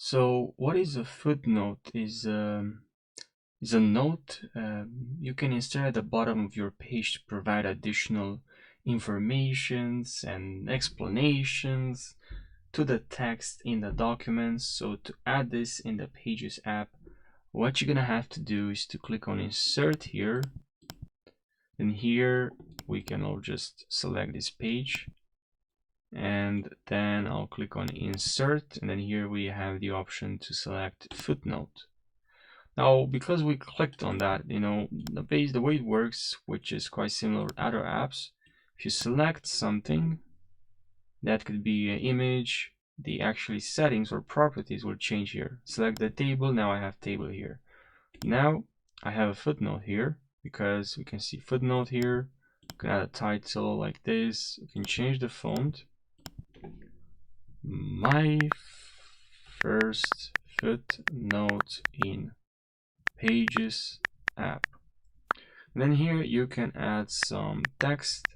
So what is a footnote is a note you can insert at the bottom of your page to provide additional informations and explanations to the text in the document. So to add this in the Pages app, what you're gonna have to do is to click on Insert here, and here we can all just select this page, and then I'll click on Insert, and then here we have the option to select Footnote. Now, because we clicked on that, the way it works, which is quite similar to other apps, if you select something, that could be an image, the actually settings or properties will change here. Select the table, now I have table here. Now I have a footnote here because we can see footnote here. We can add a title like this. We can change the font. My first footnote in Pages app. And then here you can add some text.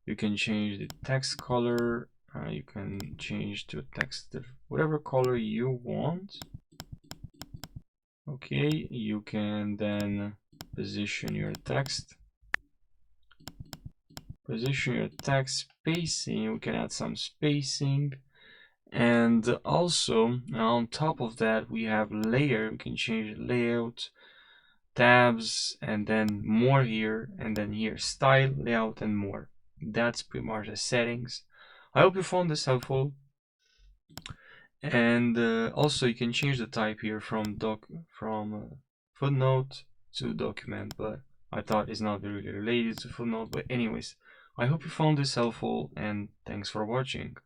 You can change the text color. You can change to text whatever color you want. Okay, you can then position your text. Position your text spacing. We can add some spacing. And also on top of that, we have layer. We can change the layout, tabs, and then more here, and then here style, layout, and more. That's pretty much the settings. I hope you found this helpful. And also you can change the type here from footnote to document, but I thought it's not really related to footnote. But anyways, I hope you found this helpful, and thanks for watching.